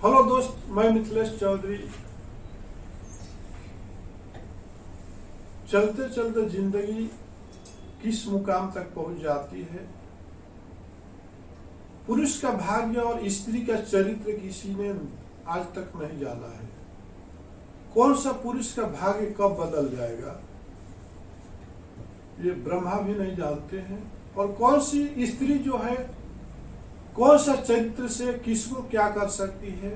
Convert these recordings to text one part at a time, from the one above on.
Hello दोस्त, मैं मिथिलेश चौधरी। चलते चलते जिंदगी किस मुकाम तक पहुंच जाती है, पुरुष का भाग्य और स्त्री का चरित्र किसी ने आज तक नहीं जाना है। कौन सा पुरुष का भाग्य कब बदल जाएगा ये ब्रह्मा भी नहीं जानते हैं, और कौन सी स्त्री जो है कौन सा चरित्र से किसको क्या कर सकती है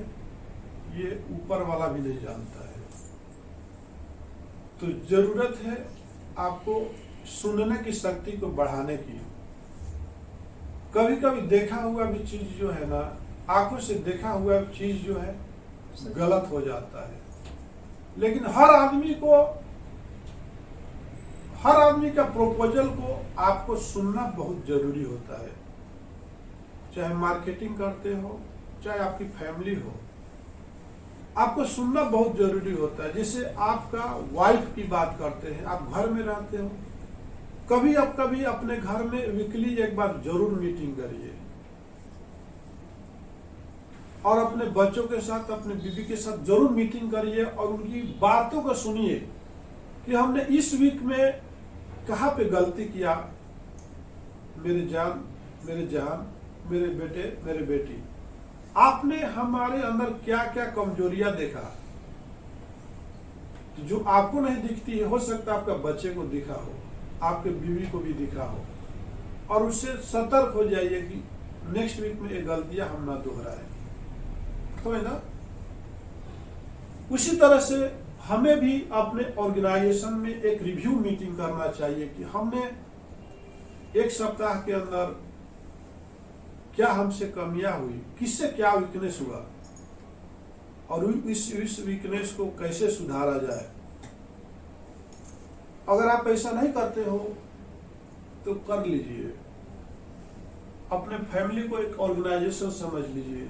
ये ऊपर वाला भी नहीं जानता है। तो जरूरत है आपको सुनने की शक्ति को बढ़ाने की। कभी कभी देखा हुआ भी चीज जो है ना, आंखों से देखा हुआ चीज जो है गलत हो जाता है, लेकिन हर आदमी का प्रपोजल को आपको सुनना बहुत जरूरी होता है। चाहे मार्केटिंग करते हो, चाहे आपकी फैमिली हो, आपको सुनना बहुत जरूरी होता है। जैसे आपका वाइफ की बात करते हैं, आप घर में रहते हो, कभी अपने घर में वीकली एक बार जरूर मीटिंग करिए और अपने बच्चों के साथ, अपने बीवी के साथ जरूर मीटिंग करिए और उनकी बातों को सुनिए कि हमने इस वीक में कहाँ पे गलती किया। मेरे जान, मेरे बेटे, मेरे बेटी, आपने हमारे अंदर क्या क्या कमजोरियां देखा जो आपको नहीं दिखती है। हो सकता है आपका बच्चे को दिखा हो, आपके बीवी को भी दिखा हो, और उससे सतर्क हो जाइए कि नेक्स्ट वीक में ये गलतियां हम ना दोहराए, तो है ना। उसी तरह से हमें भी अपने ऑर्गेनाइजेशन में एक रिव्यू मीटिंग करना चाहिए कि हमने एक सप्ताह के अंदर क्या हमसे कमियां हुई, किससे क्या वीकनेस हुआ, और इस वीकनेस को कैसे सुधारा जाए। अगर आप ऐसा नहीं करते हो तो कर लीजिए, अपने फैमिली को एक ऑर्गेनाइजेशन समझ लीजिए।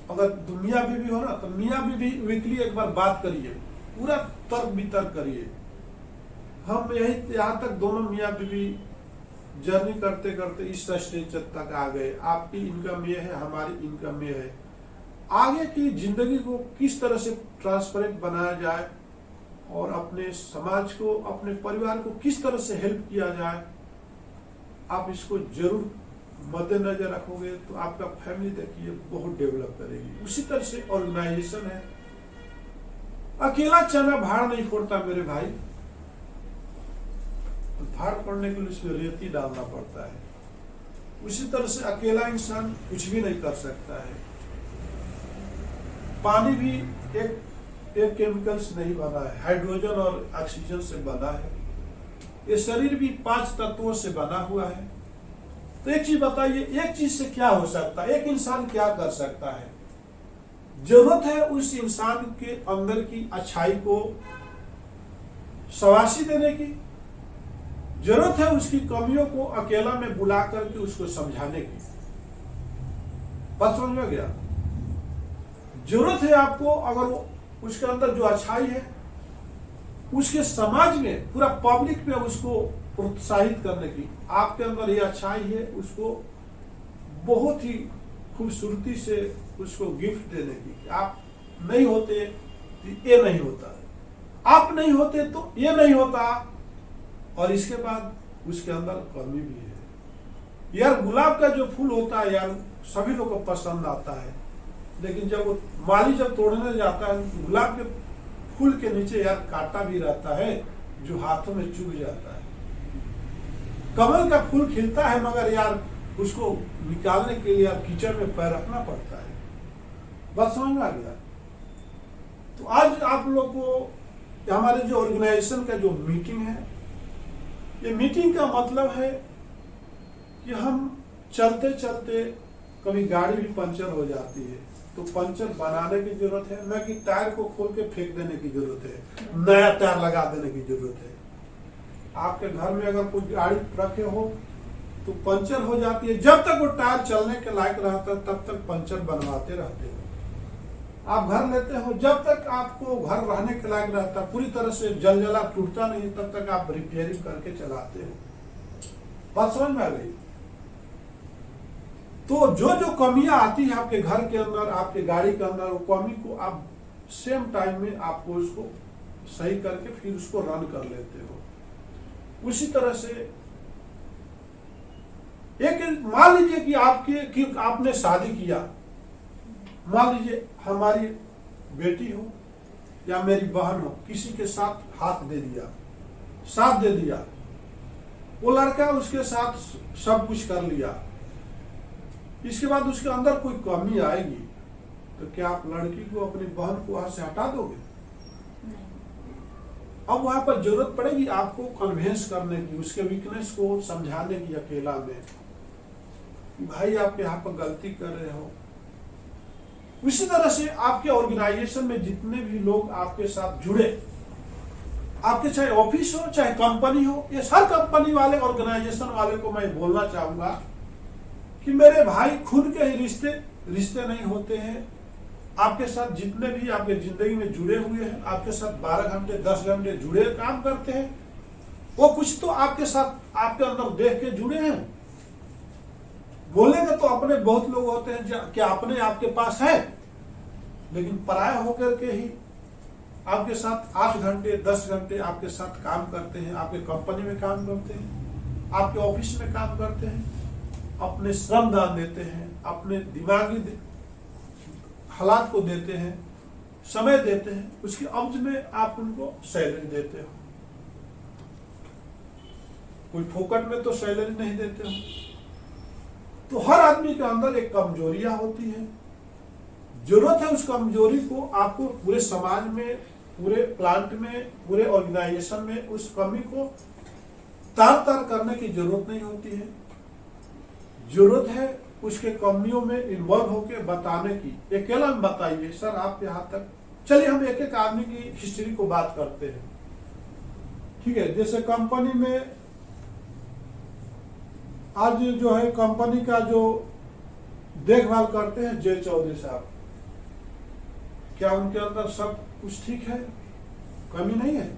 अगर दुनिया भी हो ना, तो मियाँ भी वीकली एक बार बात करिए, पूरा तर्क वितर्क करिए। हम यहाँ तक दोनों मियाँ बीवी जर्नी करते करते इस स्टेज तक आ गए। आपकी इनकम ये है, हमारी इनकम ये है। आगे की जिंदगी को किस तरह से ट्रांसपेरेंट बनाया जाए और अपने समाज को, अपने परिवार को किस तरह से हेल्प किया जाए, आप इसको जरूर मद्देनजर रखोगे तो आपका फैमिली देखिए बहुत डेवलप करेगी। उसी तरह से ऑर्गेनाइजेशन है। अकेला चना भाड़ नहीं फोड़ता मेरे भाई, भाड़ फोड़ने के लिए उसमें रेती डालना पड़ता है। उसी तरह से अकेला इंसान कुछ भी नहीं कर सकता है। पानी भी एक केमिकल्स नहीं बना है, हाइड्रोजन और ऑक्सीजन से बना है। ये शरीर भी 5 तत्वों से बना हुआ है। तो एक चीज बताइए, एक चीज से क्या हो सकता है, एक इंसान क्या कर सकता है। जरूरत है उस इंसान के अंदर की अच्छाई को शाबाशी देने की, जरूरत है उसकी कमियों को अकेला में बुला करके उसको समझाने की। बात समझ में गया। जरूरत है आपको, अगर उसके अंदर जो अच्छाई है उसके समाज में, पूरा पब्लिक में उसको प्रोत्साहित करने की। आपके अंदर ये अच्छाई है, उसको बहुत ही खूबसूरती से उसको गिफ्ट देने की। आप नहीं होते तो ये नहीं होता, आप नहीं होते तो ये नहीं होता, और इसके बाद उसके अंदर कमी भी है। यार गुलाब का जो फूल होता है यार सभी लोगों को पसंद आता है, लेकिन जब वो माली जब तोड़ने जाता है, गुलाब के फूल के नीचे यार कांटा भी रहता है जो हाथों में चुभ जाता है। कमल का फूल खिलता है, मगर यार उसको निकालने के लिए यार कीचड़ में पैर रखना पड़ता है। बात समझ में आ गया। तो आज आप लोग को हमारे जो ऑर्गेनाइजेशन का जो मीटिंग है, ये मीटिंग का मतलब है कि हम चलते चलते कभी गाड़ी भी पंचर हो जाती है तो पंचर बनाने की जरूरत है, न कि टायर को खोल के फेंक देने की जरूरत है, नया टायर लगा देने की जरूरत है। आपके घर में अगर कोई गाड़ी रखे हो तो पंचर हो जाती है, जब तक वो टायर चलने के लायक रहता है तब तक पंचर बनवाते रहते हो। आप घर लेते हो, जब तक आपको घर रहने के लायक रहता, पूरी तरह से जलजला टूटता नहीं, तब तक आप रिपेयरिंग करके चलाते हो। बात समझ में आ गई। तो जो जो कमियां आती है आपके घर के अंदर, आपके गाड़ी के अंदर, वो कमी को आप सेम टाइम में आपको उसको सही करके फिर उसको रन कर लेते हो। उसी तरह से एक मान लीजिए कि आपने शादी किया, मान लीजिए हमारी बेटी हो या मेरी बहन हो, किसी के साथ हाथ दे दिया, साथ दे दिया, वो लड़का उसके साथ सब कुछ कर लिया, इसके बाद उसके अंदर कोई कमी आएगी तो क्या आप लड़की को, अपनी बहन को वहां से हटा दोगे? अब वहां पर जरूरत पड़ेगी आपको कन्विंस करने की, उसके वीकनेस को समझाने की अकेला में, भाई आप यहाँ पर गलती कर रहे हो। उसी तरह से आपके ऑर्गेनाइजेशन में जितने भी लोग आपके साथ जुड़े, आपके चाहे ऑफिस हो चाहे कंपनी हो, ये हर कंपनी वाले, ऑर्गेनाइजेशन वाले को मैं बोलना चाहूंगा कि मेरे भाई खून के ही रिश्ते नहीं होते हैं। आपके साथ जितने भी आपके जिंदगी में जुड़े हुए हैं, आपके साथ 12 घंटे 10 घंटे जुड़े काम करते हैं, वो कुछ तो आपके साथ आपके अंदर देख के जुड़े हैं। बोलेंगे तो अपने बहुत लोग होते हैं कि अपने आपके पास है, लेकिन पराया होकर के ही आपके साथ 8 घंटे 10 घंटे आपके साथ काम करते हैं, आपके कंपनी में काम करते हैं, आपके ऑफिस में काम करते हैं, अपने श्रम दान देते हैं, अपने दिमागी हालात को देते हैं, समय देते हैं, उसके अवधि में आप उनको सैलरी देते हो। कोई फोकट में तो सैलरी नहीं देते हो। तो हर आदमी के अंदर एक कमजोरियां होती है, जरूरत है उस कमजोरी को आपको पूरे समाज में, पूरे प्लांट में, पूरे ऑर्गेनाइजेशन में उस कमी को तार करने की जरूरत नहीं होती है। जरूरत है उसके कमियों में इन्वॉल्व होकर बताने की। अकेला में बताइए सर आप यहाँ तक, चलिए हम एक एक आदमी की हिस्ट्री को बात करते हैं, ठीक है। जैसे कंपनी में आज जो है कंपनी का जो देखभाल करते हैं जय चौधरी साहब, क्या उनके अंदर सब कुछ ठीक है? कमी नहीं है?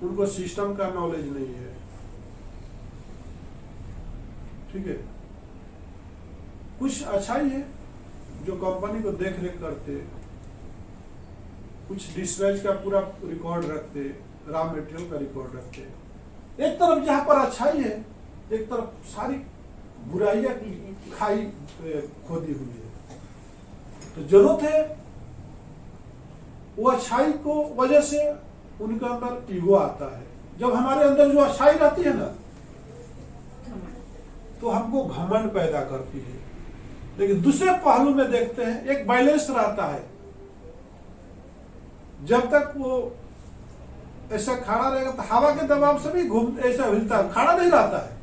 उनको सिस्टम का नॉलेज नहीं है, ठीक है। कुछ अच्छाई है जो कंपनी को देख रेख करते, कुछ डिस्पैच का पूरा रिकॉर्ड रखते, रॉ मटेरियल का रिकॉर्ड रखते। एक तरफ जहां पर अच्छाई है, एक तरफ सारी बुराइयां की खाई खोदी हुई है। तो जरूरत है वो अच्छाई को वजह से उनके अंदर ईगो आता है। जब हमारे अंदर जो अच्छाई रहती है ना, तो हमको घमंड पैदा करती है। लेकिन दूसरे पहलू में देखते हैं, एक बैलेंस रहता है। जब तक वो ऐसा खड़ा रहेगा तो हवा के दबाव से भी घूम ऐसा हिलता है, खड़ा नहीं रहता है।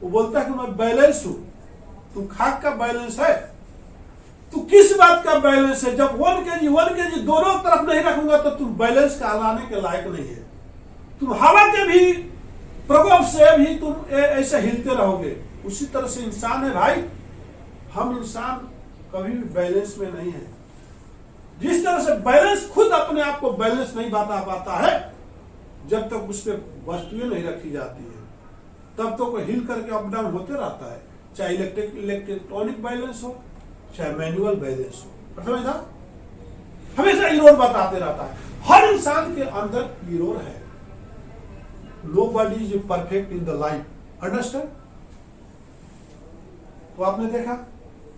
वो बोलता है कि मैं बैलेंस हूं। तुम खाक का बैलेंस है, तो किस बात का बैलेंस है? जब 1 kg दोनों तरफ नहीं रखूंगा तो तुम बैलेंस का लाने के लायक नहीं है। तुम हवा के भी प्रकोप से भी तुम ऐसे हिलते रहोगे। उसी तरह से इंसान है भाई, हम इंसान कभी भी बैलेंस में नहीं है। जिस तरह से बैलेंस खुद अपने आप को बैलेंस नहीं बता पाता है, जब तक उस पर वस्तुएं नहीं रखी जाती है तब तो कोई हिल करके अप डाउन होते रहता है। चाहे इलेक्ट्रॉनिक बैलेंस हो, चाहे मैनुअल बैलेंस हो, समझा? हमेशा इरोर बताते रहता है। हर इंसान के अंदर इरोर है। Nobody is perfect in the life, understand? तो आपने देखा,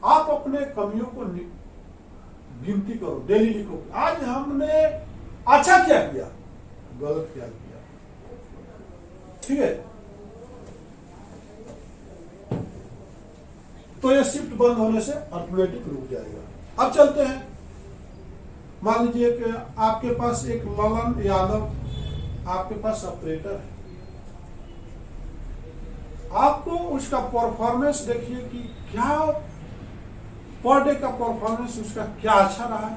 आप अपने कमियों को गिनती करो, डेली लिखो। आज हमने अच्छा क्या किया, गलत क्या किया, ठीक है। तो ये शिफ्ट बंद होने से ऑटोमेटिक रुक जाएगा। अब चलते हैं, मान लीजिए कि आपके पास एक ललन यादव आपके पास ऑपरेटर है। आपको उसका परफॉर्मेंस देखिए कि क्या पर डे का परफॉर्मेंस उसका क्या अच्छा रहा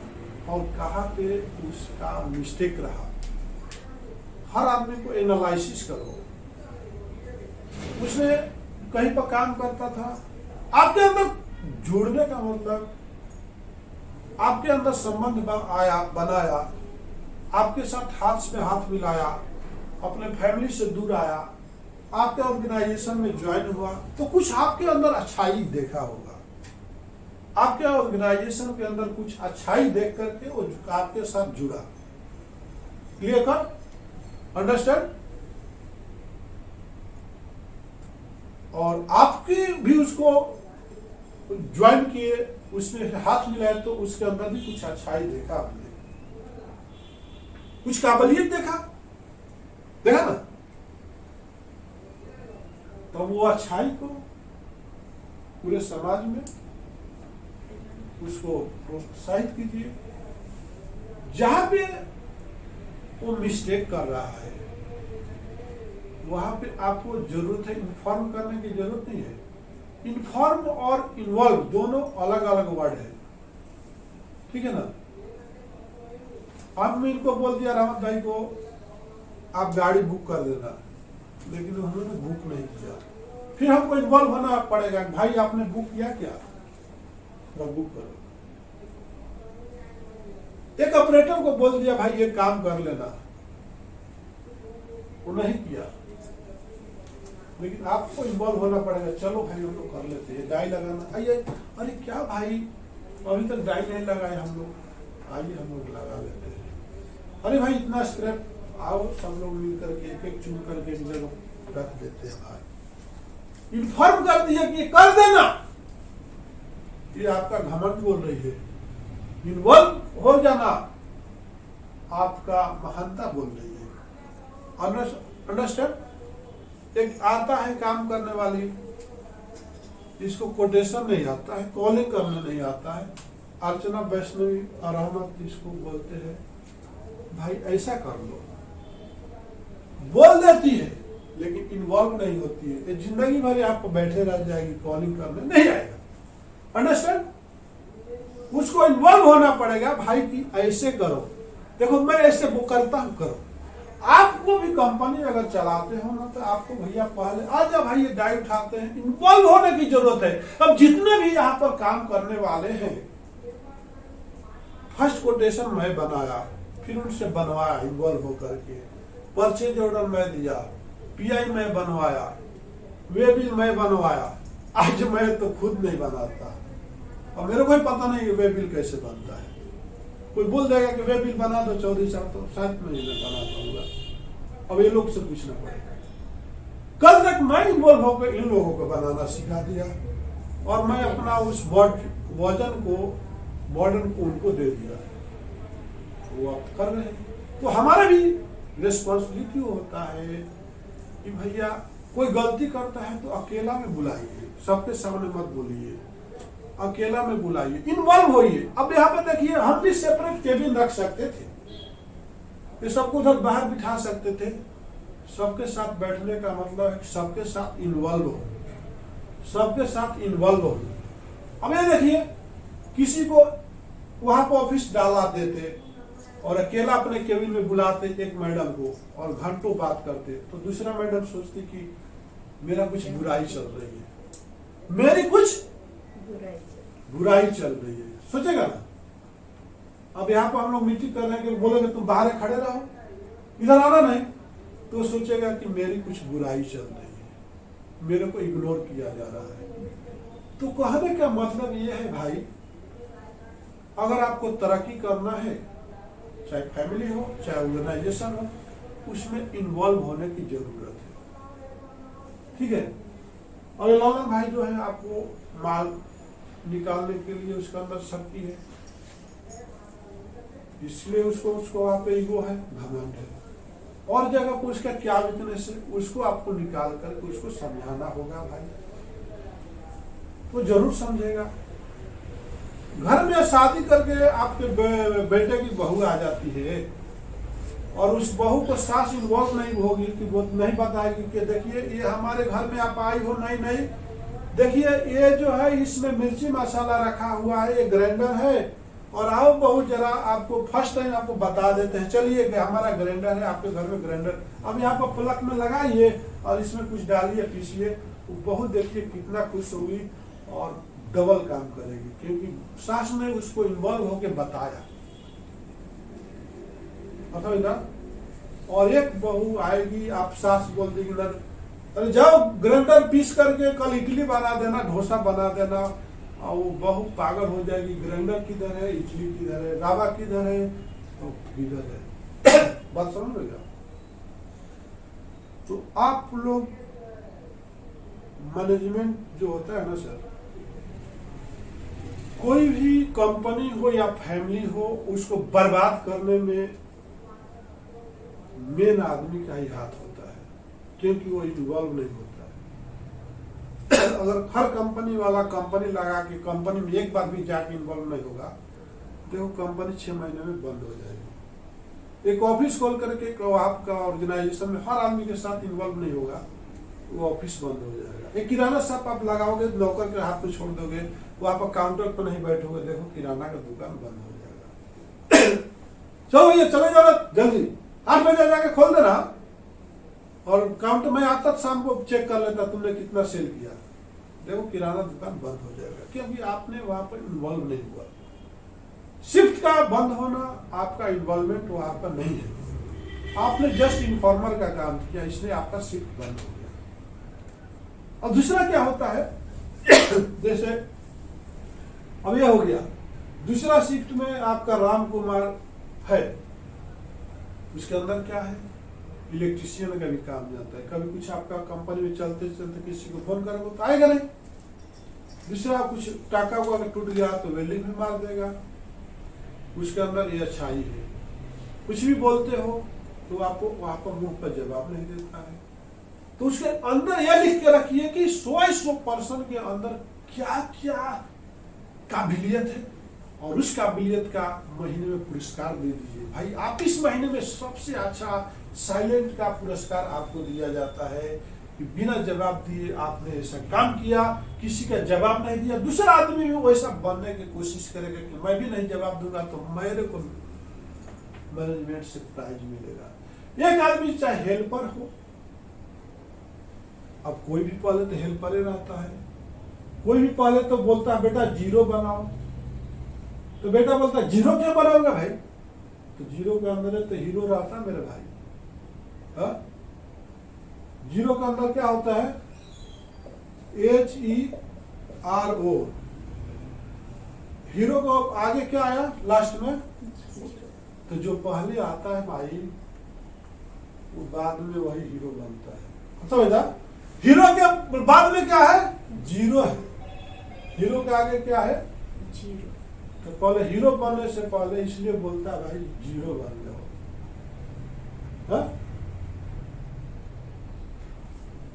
और कहाँ पे उसका मिस्टेक रहा। हर आदमी को एनालिसिस करो। उसने कहीं पर काम करता था, आपके अंदर जुड़ने का मतलब, आपके अंदर संबंध बनाया, आपके साथ हाथ में हाथ मिलाया, अपने फैमिली से दूर आया, आपके ऑर्गेनाइजेशन में ज्वाइन हुआ तो कुछ आपके अंदर अच्छाई देखा होगा, आपके ऑर्गेनाइजेशन के अंदर कुछ अच्छाई देख करके वो आपके साथ जुड़ा। क्लियर कर, अंडरस्टैंड? और आपकी भी उसको ज्वाइन किए, उसने हाथ मिलाया तो उसके अंदर भी कुछ अच्छाई देखा आपने, कुछ काबिलियत देखा ना। तो वो अच्छाई को पूरे समाज में उसको प्रोत्साहित कीजिए। जहां पे वो मिस्टेक कर रहा है वहां पे आपको जरूरत है, इन्फॉर्म करने की जरूरत नहीं है। इन्फॉर्म और इन्वॉल्व दोनों अलग अलग वर्ड है, ठीक है ना। अब मैं इनको बोल दिया रावत भाई को आप गाड़ी बुक कर देना, लेकिन उन्होंने बुक नहीं किया, फिर हमको इन्वॉल्व होना पड़ेगा। भाई आपने बुक किया क्या, बुक करो। एक ऑपरेटर को बोल दिया भाई ये काम कर लेना, वो नहीं किया, लेकिन आपको इन्वॉल्व होना पड़ेगा। चलो भाई हम लोग कर लेते हैं, डाई लगाना आइए। अरे क्या भाई अभी तक डाई नहीं लगाए हम लोग, आइए हम लोग लगा लेते हैं। अरे भाई इतना स्क्रैप, आओ सब लोग मिल करके एक एक चुन करके एक जगह रख देते हैं। भाई इन्फॉर्म कर दिया कि कर देना, ये आपका घमंड बोल रही है। इन्वॉल्व हो जाना आपका महानता बोल रही है। अंडरस्टैंड? एक आता है काम करने वाली, इसको कोटेशन नहीं आता है, कॉलिंग करने नहीं आता है, अर्चना वैष्णवी और रहमत इसको बोलते हैं भाई ऐसा कर लो, बोल देती है लेकिन इन्वॉल्व नहीं होती है। जिंदगी भर आपको बैठे रह जाएगी, कॉलिंग करने नहीं आएगा। अंडरस्टैंड? उसको इन्वॉल्व होना पड़ेगा भाई कि ऐसे करो, देखो मैं ऐसे वो करता हूं, करो। आपको भी कंपनी अगर चलाते हो ना तो आपको भैया पहले आजा भाई ये डाई उठाते हैं, इन्वॉल्व होने की जरूरत है। अब जितने भी यहाँ पर काम करने वाले हैं, फर्स्ट कोटेशन मैं बनाया, फिर उनसे बनवाया इन्वॉल्व होकर के, परचेज ऑर्डर मैं दिया, पीआई मैं बनवाया, वे बिल मैं बनवाया। आज मैं तो खुद नहीं बनाता और मेरे को ही पता नहीं कि वे बिल कैसे बनता है। कोई बोल देगा कि वे बिल बना दो चौधरी साहब, तो शायद मैं नहीं बना पाऊंगा। अब ये लोग से पूछना पड़ेगा। कल तक मैं इन्वॉल्व होकर इन लोगों को बनाना सिखा दिया और मैं अपना उस वजन को, बर्डन को उनको दे दिया, वो आप कर रहे हैं। तो हमारा भी रिस्पॉन्सिबिलिटी होता है कि भैया कोई गलती करता है तो अकेला में बुलाइए, सबके सामने मत बोलिए, अकेला में बुलाइए, इन्वॉल्व होइए। अब यहाँ पे देखिए हम भी सेपरेट केबिन रख सकते थे, ये सबको उधर बाहर बिठा सकते थे। सबके साथ बैठने का मतलब है सबके साथ इन्वॉल्व हो, सबके साथ इन्वॉल्व हो। अब ये देखिए किसी को वहां पर ऑफिस डाला देते और अकेला अपने केबिन में बुलाते एक मैडम को और घंटों बात करते, तो दूसरा मैडम सोचती कि मेरा कुछ बुराई चल रही है, मेरी कुछ बुराई चल रही है, सोचेगा ना। अब यहाँ पर हम लोग मीटिंग कर रहे हैं कि बोलेंगे तुम बाहर खड़े रहो, इधर आना नहीं, तो सोचेगा कि मेरी कुछ बुराई चल रही है, मेरे को इग्नोर किया जा रहा है। तो कहने का मतलब ये है भाई, अगर आपको तरक्की करना है, चाहे फैमिली हो चाहे ऑर्गेनाइजेशन हो, उसमें इन्वॉल्व होने की जरूरत है, ठीक है। और लॉलन भाई जो है आपको माल निकालने के लिए उसके अंदर शक्ति है, इसलिए उसको वहां पे ईगो है, घमंड है। और जगह को उसका क्या वीकनेस है उसको आपको निकाल करके उसको समझाना होगा भाई, तो जरूर समझेगा। घर में शादी करके आपके बेटे की बहू आ जाती है और उस बहू को सास इन्वॉल्व नहीं होगी कि वो नहीं बताएगी कि देखिए ये हमारे घर में आप आई हो, नहीं देखिए ये जो है इसमें मिर्ची मसाला रखा हुआ है, ये ग्राइंडर है, और आओ बहू जरा आपको फर्स्ट टाइम आपको बता देते हैं, चलिए हमारा ग्राइंडर है, आपके घर में ग्राइंडर, अब यहाँ पर प्लग में लगाइए और इसमें कुछ डालिए, पीसिए। बहू देखिए कितना खुश होगी और डबल काम करेगी, क्योंकि सास ने उसको इन्वॉल्व होकर बताया। और एक बहू आएगी, आप सास बोल देगी अरे जाओ ग्राइंडर पीस करके कल इडली बना देना, डोसा बना देना, और वो बहुत पागल हो जाएगी, ग्राइंडर किधर है, इडली किधर है, रवा किधर है, और किधर है। बात समझ लो क्या? तो आप लोग मैनेजमेंट जो होता है ना सर, कोई भी कंपनी हो या फैमिली हो, उसको बर्बाद करने में मेन आदमी का ही हाथ होता है, क्योंकि वो इन्वॉल्व नहीं होता है। अगर हर कंपनी वाला कंपनी लगा के कंपनी में एक बार भी जाके इन्वॉल्व नहीं होगा, देखो कंपनी 6 महीने में बंद हो जाएगी। एक ऑफिस खोल करके आपका ऑर्गेनाइजेशन में हर आदमी के साथ इन्वॉल्व नहीं होगा, वो ऑफिस बंद हो जाएगा। एक किराना शॉप आप लगाओगे, नौकर के हाथ में छोड़ दोगे, वो आप काउंटर पर नहीं बैठोगे, देखो किराना का दुकान बंद हो जाएगा। चलो ये चले जाओ जल्दी, 8 बजे जाके खोल देना, और काउंटर में आता शाम को चेक कर लेता तुमने कितना सेल किया, देखो किराना दुकान बंद हो जाएगा, क्योंकि आपने वहां पर इन्वॉल्व नहीं हुआ। शिफ्ट का बंद होना, आपका इन्वॉल्वमेंट वहां पर नहीं है, आपने जस्ट इन्फॉर्मर का काम किया, इसलिए आपका शिफ्ट बंद हो गया। और दूसरा क्या होता है, जैसे अब यह हो गया, दूसरा शिफ्ट में आपका राम कुमार है, उसके अंदर क्या है, इलेक्ट्रिशियन का भी काम जाता है। कभी कुछ आपका कंपनी में चलते चलते किसी को फोन करोगे तो आएगा नहीं। दूसरा कुछ टाका को अगर टूट गया तो वेल्डिंग भी मार देगा, उसके अंदर ये अच्छाई है। कुछ भी बोलते हो तो आपको वहां पर मुंह पर जवाब नहीं देता है। तो उसके अंदर यह लिख के रखिए कि 100 पर्सन के अंदर क्या क्या काबिलियत है, और उस काबिलियत का महीने में पुरस्कार दे दीजिए। भाई आप इस महीने में सबसे अच्छा साइलेंट का पुरस्कार आपको दिया जाता है कि बिना जवाब दिए आपने ऐसा काम किया, किसी का जवाब नहीं दिया, दूसरा आदमी भी वैसा बनने की कोशिश करेगा कि मैं भी नहीं जवाब दूंगा तो मेरे को मैनेजमेंट से प्राइज मिलेगा। एक आदमी चाहे हेल्पर हो, अब कोई भी पहले तो हेल्पर ही रहता है, कोई भी पहले तो बोलता है बेटा जीरो बनाओ, तो बेटा बोलता है जीरो क्यों बनाऊंगा भाई, तो जीरो के अंदर तो हीरो रहता है मेरे भाई। हा? जीरो के अंदर क्या होता है, HERO, हीरो को आगे क्या आया लास्ट में, तो जो पहले आता है भाई वो बाद में वही हीरो बनता है। समझा? हीरो के बाद में क्या है, जीरो है, हीरो के आगे क्या है, जीरो। तो पहले हीरो बनने से पहले इसलिए बोलता है भाई जीरो बन जाओ।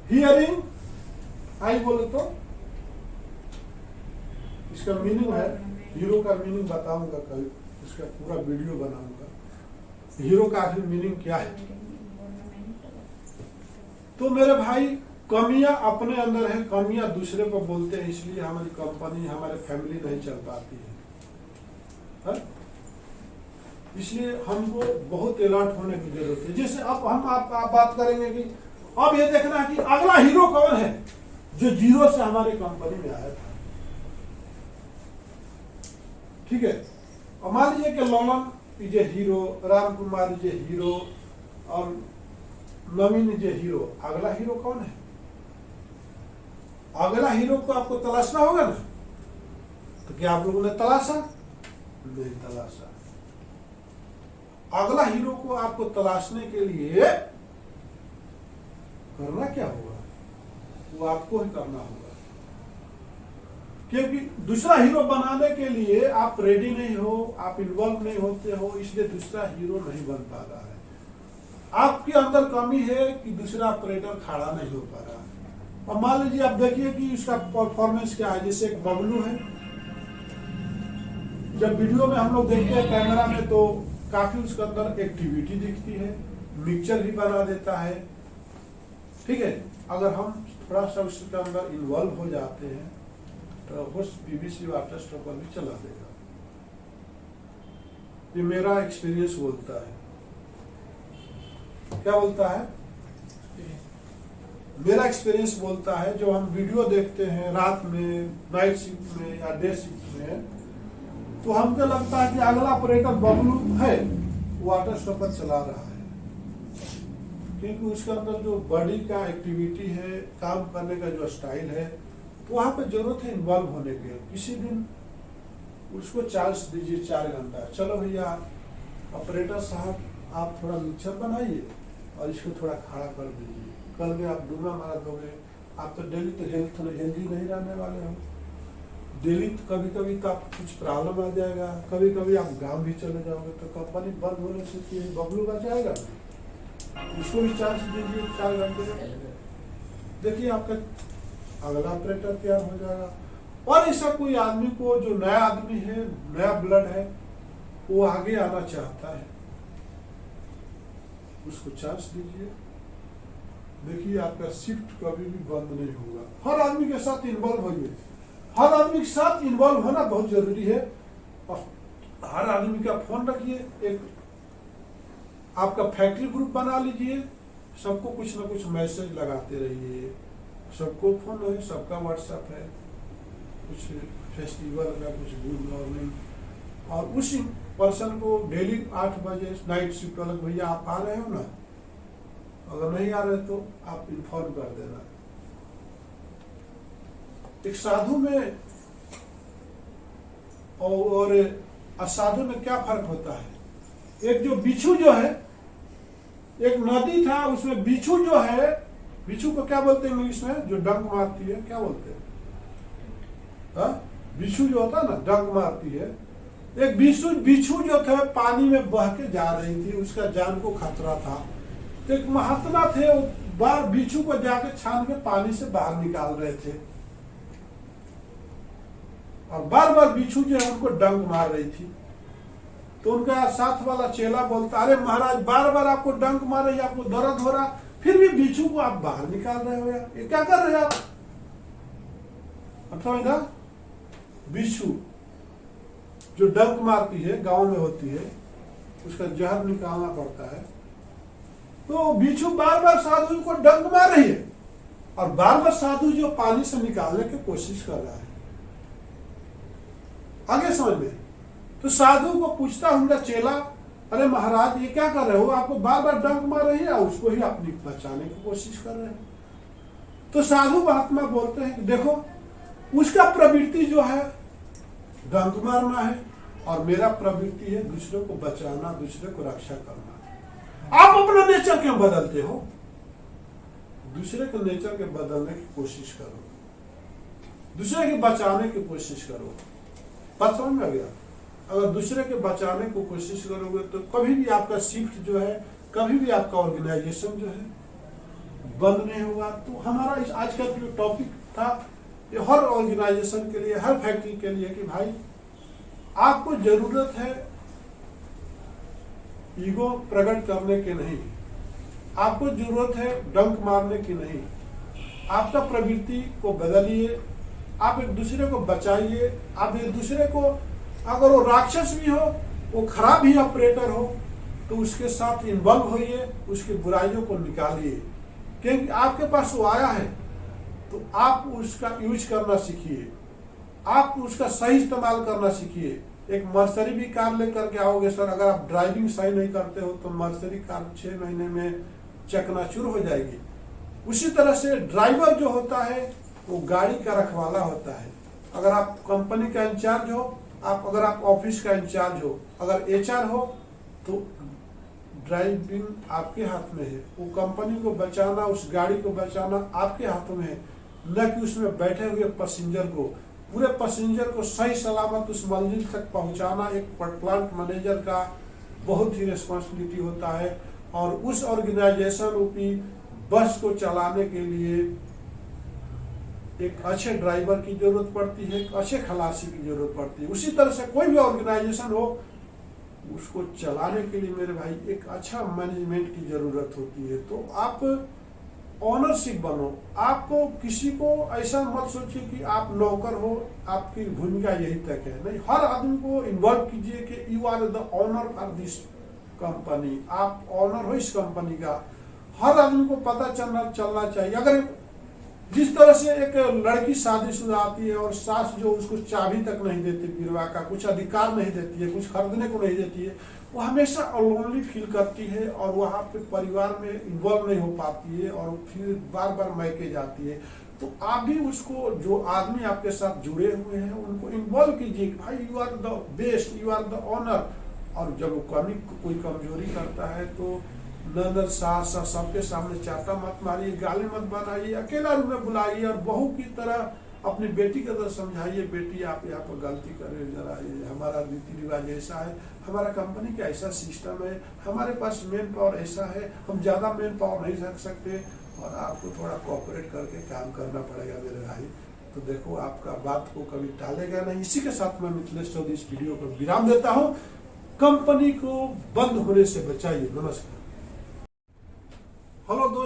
हियरिंग आई बोले तो इसका मीनिंग है, हीरो का मीनिंग बताऊंगा कल, इसका पूरा वीडियो बनाऊंगा, हीरो का आखिर मीनिंग क्या है। तो मेरे भाई कमियां अपने अंदर है, कमियां दूसरे पर बोलते हैं, इसलिए हमारी कंपनी हमारे फैमिली नहीं चल पाती है। इसलिए हमको बहुत अलर्ट होने की जरूरत है। जैसे अब हम आप बात करेंगे कि अब ये देखना है कि अगला हीरो कौन है जो जीरो से हमारे कंपनी में आया था। ठीक है, और मान लीजिए कि ललन जे हीरो, राम कुमार जे हीरो, और नवीन जे हीरो, अगला हीरो कौन है? अगला हीरो को आपको तलाशना होगा ना। तो क्या आप लोगों ने तलाशा? नहीं तलाशा। अगला हीरो को आपको तलाशने के लिए करना क्या होगा, वो आपको ही करना होगा, क्योंकि दूसरा हीरो बनाने के लिए आप रेडी नहीं हो, आप इन्वॉल्व नहीं होते हो, इसलिए दूसरा हीरो नहीं बन पा रहा है। आपके अंदर कमी है कि दूसरा ऑपरेटर खड़ा नहीं हो पा रहा है। अब मान लीजिए आप देखिए कि उसका परफॉर्मेंस क्या है। जैसे एक बबलू है, जब वीडियो में हम लोग देखते हैं कैमरा में तो काफी उसके अंदर एक्टिविटी दिखती है, मिक्सचर भी बना देता है। ठीक है, अगर हम थोड़ा सा उसके अंदर इन्वॉल्व हो जाते हैं तो उस पीवीसी वाटर स्टॉपर भी चला देगा। ये मेरा एक्सपीरियंस बोलता है। क्या बोलता है? मेरा एक्सपीरियंस बोलता है। जो हम वीडियो देखते हैं रात में, नाइट शिफ्ट में या डे शिफ्ट में, तो हमको लगता है कि अगला ऑपरेटर बबलू है, वाटर स्टॉपर चला रहा है। क्योंकि उसके अंदर जो बॉडी का एक्टिविटी है, काम करने का जो स्टाइल है, तो वहाँ पे जरूरत है इन्वॉल्व होने की। किसी दिन उसको चांस दीजिए 4 घंटा, चलो भैया ऑपरेटर साहब आप थोड़ा मिक्सर बनाइए और इसको थोड़ा खड़ा कर दीजिए, कल में आप डूबा मारा दोगे। आप तो डेली तो हेल्दी नहीं रहने वाले हो, डेली तो कभी कभी तो आप कुछ प्रॉब्लम आ जाएगा, कभी कभी आप गांव भी चले जाओगे तो कंपनी बंद होने से बबलू का जाएगा, उसको भी चांस दीजिए 4 घंटे। देखिए आपका अगला ऑपरेटर तैयार हो जाएगा। और ऐसा कोई आदमी को जो नया आदमी है, नया ब्लड है, वो आगे आना चाहता है, उसको चांस दीजिए। देखिए आपका शिफ्ट कभी भी बंद नहीं होगा। हर आदमी के साथ इन्वॉल्व होइए, हर आदमी के साथ इन्वॉल्व होना बहुत जरूरी है। और हर आदमी का फोन रखिए, एक आपका फैक्ट्री ग्रुप बना लीजिए, सबको कुछ ना कुछ मैसेज लगाते रहिए। सबको फोन है, सबका व्हाट्सएप है, कुछ फेस्टिवल का, कुछ गुड मॉर्निंग, और उसी पर्सन को डेली 8 बजे नाइट शिफ्ट वाला, भैया आप आ रहे हो ना, अगर नहीं आ रहे तो आप इन्फॉर्म कर देना। एक साधु में और असाधु में क्या फर्क होता है? एक जो बिच्छू जो है, एक नदी था, उसमें बिच्छू जो है, बिच्छू को क्या बोलते हैं इंग्लिश में, जो डंक मारती है, क्या बोलते हैं? बिच्छू जो होता है ना, डंक मारती है। एक बिच्छू जो थे पानी में बह के जा रही थी, उसका जान को खतरा था। तो एक महात्मा थे, वो बार बिच्छू को जाके छान के पानी से बाहर निकाल रहे थे, और बार बार बिच्छू जो है उनको डंक मार रही थी। तो उनका साथ वाला चेला बोलता, अरे महाराज बार बार आपको डंक मार रही है, आपको दर्द हो रहा, फिर भी बिच्छू को आप बाहर निकाल रहे हो, यार ये क्या कर रहे हो आप? मतलब ना, बिच्छू जो डंक मारती है, गांव में होती है, उसका जहर निकालना पड़ता है। तो बिच्छू बार बार साधु को डंक मार रही है, और बार बार साधु जो पानी से निकालने की कोशिश कर रहा है। आगे समझ में? तो साधु को पूछता उनका चेला, अरे महाराज ये क्या कर रहे हो, आपको बार बार डंक मार रही है, उसको ही अपनी बचाने की कोशिश कर रहे हैं। तो साधु महात्मा बोलते हैं कि देखो, उसका प्रवृत्ति जो है डंक मारना है, और मेरा प्रवृत्ति है दूसरे को बचाना, दूसरे को रक्षा करना। आप अपना नेचर क्यों बदलते हो? दूसरे के नेचर के बदलने की कोशिश करो, दूसरे के बचाने की कोशिश करो। बात समझ में आ गया? अगर दूसरे के बचाने को कोशिश करोगे तो कभी भी आपका शिफ्ट जो है, कभी भी आपका ऑर्गेनाइजेशन जो है बंद नहीं होगा। तो हमारा इस आज का जो टॉपिक था, ये हर ऑर्गेनाइजेशन के लिए, हर फैक्ट्री के लिए, कि भाई आपको जरूरत है ईगो प्रकट करने की नहीं, आपको जरूरत है डंक मारने की नहीं। आपका प्रवृत्ति को बदलिए, आप एक दूसरे को बचाइए। आप एक दूसरे को, अगर वो राक्षस भी हो, वो खराब भी ऑपरेटर हो, तो उसके साथ इन्वॉल्व होइए, उसकी बुराइयों को निकालिए। क्योंकि आपके पास वो आया है तो आप उसका यूज करना सीखिए, आप उसका सही इस्तेमाल करना सीखिए। एक मर्सरी भी कार लेकर के आओगे सर, अगर आप ड्राइविंग सही नहीं करते हो तो मर्सरी कार 6 महीने में चकनाचूर हो जाएगी। उसी तरह से ड्राइवर जो होता है वो गाड़ी का रखवाला होता है। अगर आप कंपनी का इंचार्ज हो, अगर आप ऑफिस का इंचार्ज हो, अगर एचआर हो, तो ड्राइविंग आपके हाथ में है। वो कंपनी को बचाना, उस गाड़ी को बचाना आपके हाथों में है, न कि उसमें बैठे हुए पैसेंजर को। पूरे पैसेंजर को सही सलामत उस मंजिल तक पहुंचाना एक प्लांट मैनेजर का बहुत ही रिस्पॉन्सिबिलिटी होता है। और उस ऑर्गेनाइजेशन रूपी बस को चलाने के लिए एक अच्छे ड्राइवर की जरूरत पड़ती है, एक अच्छे खलासी की जरूरत पड़ती है। उसी तरह से कोई भी ऑर्गेनाइजेशन हो, उसको चलाने के लिए मेरे भाई एक अच्छा मैनेजमेंट की जरूरत होती है। तो आप ऑनरशिप बनो। आपको किसी को ऐसा मत सोचिए कि आप नौकर हो, आपकी भूमिका यही तक है, नहीं। हर आदमी को इन्वॉल्व कीजिए कि you are the owner for this company, आप ऑनर हो इस कंपनी का। हर आदमी को पता चलना चाहिए। अगर जिस तरह से एक लड़की शादीशुदा आती है और सास जो उसको चाबी तक नहीं देती, बिरवा का कुछ अधिकार नहीं देती है, कुछ खरीदने को नहीं देती है, वो हमेशा लोनली फील करती है और वहाँ पे परिवार में इन्वॉल्व नहीं हो पाती है और फिर बार बार मैके जाती है। तो आप भी उसको, जो आदमी आपके साथ जुड़े हुए हैं उनको इन्वॉल्व कीजिए कि भाई you are the best, you are the owner. और जब वो कोई कमजोरी करता है तो ननद सास सबके सामने चाटा मत मारिए, गाली मत बनाइए, अकेला रूम में बुलाइए और बहू की तरह अपनी बेटी के तरह समझाइए, बेटी आप यहाँ पर गलती कर रहे, जरा ये हमारा रीति रिवाज ऐसा है, हमारा कंपनी का ऐसा सिस्टम है, हमारे पास मैन पावर ऐसा है, हम ज्यादा मैन पावर नहीं रख सकते और आपको थोड़ा कोऑपरेट करके काम करना पड़ेगा मेरे भाई। तो देखो आपका बात को कभी टालेगा नहीं। इसी के साथ मैं मिथिलेश चौधरी इस वीडियो को विराम देता हूँ। कंपनी को बंद होने से बचाइए। नमस्कार। हेलो दोस्तों।